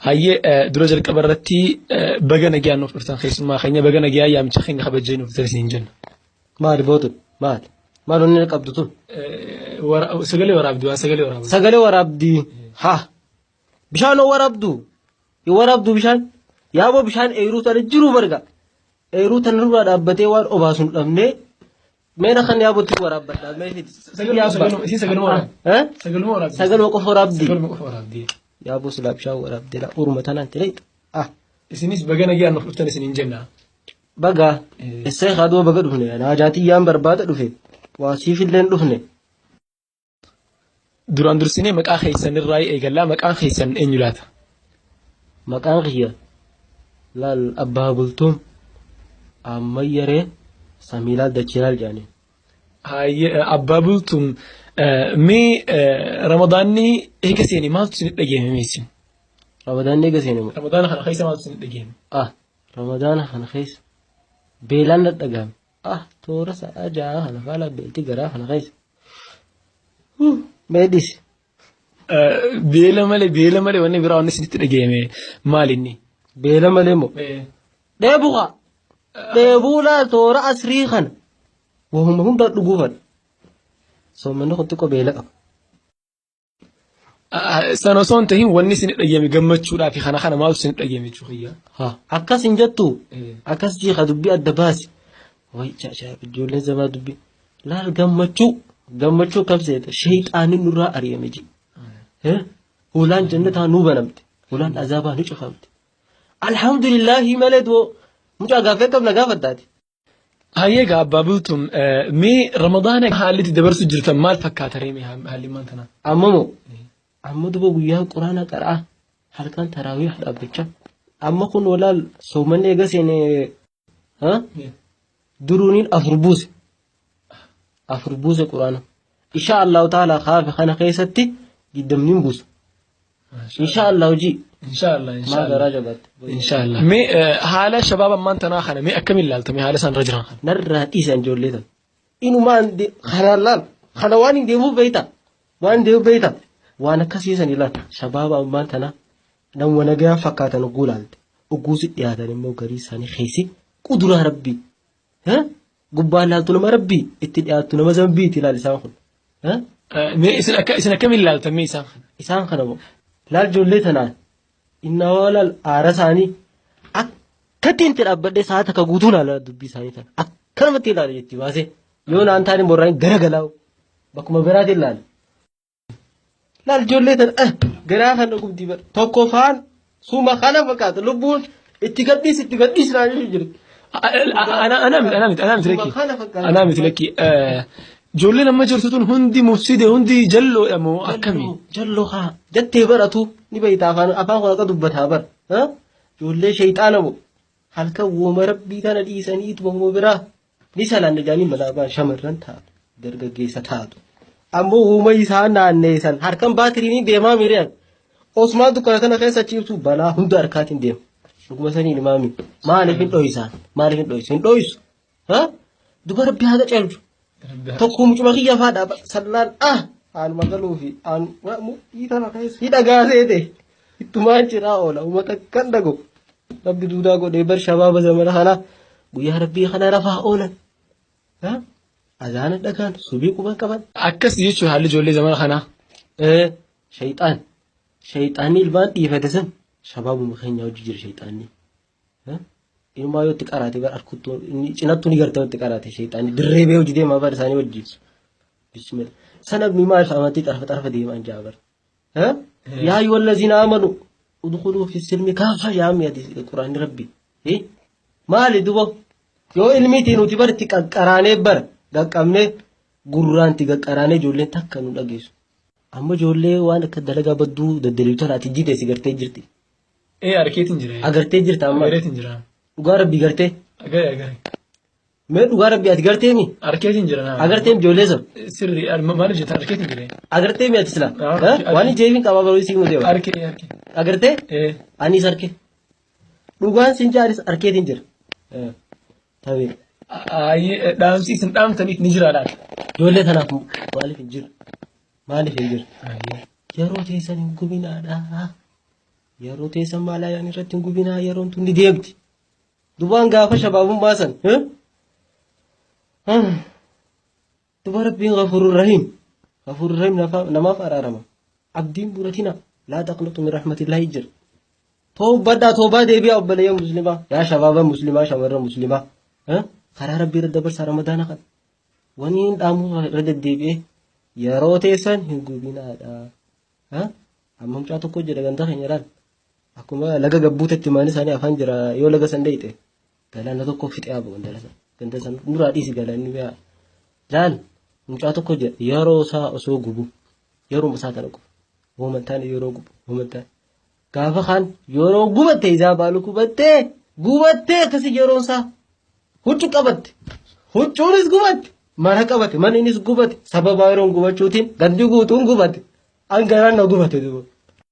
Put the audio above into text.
هاي درج الكبرتي بجنا جيا نفرتان خيس ما خينا بجنا جيا يا متخين خبجين وثلاثين جن ما ربوت ما لون قبضتو ورا سجلي ورا عبدو سجلي ورا عبدي ها بشان ورا عبدو يورا عبدو بشان يا أبو بشان إيرو ترى جرو برجع إيرو تنرو على أبتي وار أباسون أمني مين خن يا أبو تي ورا عبد ما في سجل ورا ها سجل وقف ورا عبدي يا أبو سلاب شاو ورا عبدي لا أورو مثلا تريد إسنيس بجنا جيا نفرتان سنين جنة بقى السيخ هذا بقى دفنه أنا جاتي يام برباد دفن واسيف اللين دفنه duraan dursinee maqaa keessan irraa eegallaa maqaan keessan eenyu laata? Maqaan kiyya laal abbaa bultuun ammayyaree samiilaal dachilaal jedhanii. Abbaa bultuun mee ramadaanni eega seenee maaltu isin dhageeme meessin? Ramadaanni eega seenee moo? Ramadaana kana keessa maaltu isin dhageeme? Ramadaana kana keessa beelaan na dhagahame. Toora sa'a ja'a kana faala beelti garaa kana keessa. Meedis. Beela malee wanni biraa wanni isinitti dhageeme maalinni? Beela malee moo? Dheebuudha toora asrii kana. Wahuma hunda dhuguufan. Soomanni kun xiqqoo beela qaba. San osoo hin tahin wanni isin dhageeme gammachuudhaa fi kana maaltu isin dhageeme jechuudha. Akkas hin jettu. Akkas jiika dubbii adda baasi. Wayi ijoolleen zamaa dubbii. Laal gammachuu kabseeta shayxaanni nurraa ari'ame ji. Hulaan jannataa nuu banamte. Hulaan azaabaa nu cufamte. Alhamdulillahi malee doo mucaa gaafee qabna gaafattaati. Hayyeega abbaa bultuun mee ramadaana haalli dabarsu jirtan maal fakkaata reemee haalli maantana? Amma duba guyyaa quraana qaraa halkan taraawii dhaabbachaa. Amma kun walaal soomanni eega seenee duruuniin afur buuse quraana. Insha Allah ta'ala khaafi kana keessatti giddamniin buusu. Insha Allah hojii. ما درجة بات إن شاء الله مي حالة شباب ما أنت ناخنا مي أكمل لالت مي حالة سان رجلا نرى تيسان جوليتا إنه ما عندي خلال خلواني ديمو بيتا وان ديمو بيتا وانا كسيسان إلا شباب ما أنت نا نم وانا جا فكاتا نقول على وجوز يادا نمو كريساني خيسي قدرة ربي قبال لالتو نما ربي اتدعاتو نما زنبي تلال إسان خل مي إسنا أكمل لالت مي إسان خنمو لال جوليتا نا إنه ولا الأرساني أكتين ترابد ساعة كعودون على دبي ساعة أكرم تيلا رجيتي باسه يون أنتاني مرّين غرقلاو بكم براد اللال لا الجولة تر غرافة نقوم تبر توقفان سوما خانا فكات لبون اتقديس راجل يجري أنا مثلكي جولة لما جرتون هندي مفسدة هندي جلو أمو أكمي جلو خا جت براتو نبي تافان أفان خلاص دبتها بر جولة شيطان أبو هلك ومربي كان ديسانيت وهم برا نسأل عن جاني ملابا شمرن ثا درجة جيسة ثادو أمو هم يسان نان نيسان هركم باتريني ديما ميريان أسمع دو كرتنا كيسة تشيبسو بلا هم داركاتين ديم شو مثلاً إمامي ما نفين دويس دوباره بهذا تعرف تقوم جمعية فادا سلان عن مقالو في عن يتنا كيس يدعى ده يتمان شراء ولا وما تكندعو ربي دوداعو ديبر شباب زمان خنا بيا ربي خنا رفع أولا أذان دكان سبي كمان كمان أكس يشوف حال جولي زمان خنا شيطاني البان يفتسن شباب مخين يوجد جر شيطاني إنما يو تكاراتي بار أركضو إني توني قرطو تكاراتي شيطاني دربه وجدي ما بار ثاني وجيس بسم الله سنب مما فهمتي طرف دي من جابر يا أيها الذين آمنوا ادخلوا في السلم كافة يا أمي القرآن ربي ما لدوا يو علمي تينو تبار تكاراني بار دك أمني قرآن تكاراني جولين تكنو لجيس أما جولي وانا كدلقا بدو دليل ترى تجي دي سيجرتي جرتي أركيتين جرا أغرتي جرتا أما أركيتين جرا غارب بيغرتي أغري मैं उगारा भी अधगरते में अर्केटिंग जरा अगरते में जोले सब सिर्री माने जो था अर्केटिंग जरा अगरते में अतिसला वानी जेविंग का बाबा रोइसी मुझे अर्के अगरते आनी सर के उगान सिंचारिस अर्केटिंग जर तभी ये डांस सीजन डांस तनिक निजरा लाट जोले था ना माली फिंजर यारो जैसा नहीं गुबिना डा yeroo teessan maalaa yaan irratti hin gubinaa yeroon tun ni deemti dubaan gaafa shabaabummaa san duba rabbiin ghafuurur rahiim namaaf araarama abdiin buratina laa taqnatu min rahmatillaahi jira toobaa deebi'aa obboleeyyan muslimaa yaa shabaaba muslimaa shamarran muslimaa karaa rabbii irra dabarsaa ramadaana kan waniin dhaamuu irra deddeebi'ee yeroo teessan hin gubinaadha amma mucaa tokko jedha ganda keenya laal akkuma laga gabbuutetti maan isaanii afaan jira yoo laga san dheeyite galaana tokko fixee abu ganda san nuraa dhiisi galaanni bi'a laal mucaa tokko jedha yeroo isaa osoo gubu yeroo isaa kana gubu moomantaan yeroo gubu moomantaan gaafa kaan yeroo gubatte isaa baalu gubattee akkasi yeroo isaa huccuu qabatte huccuunis gubatte mana qabate manni innis gubate sababa yeroon gubachuutiin gandi guutuun gubate an garaan na gubate duuba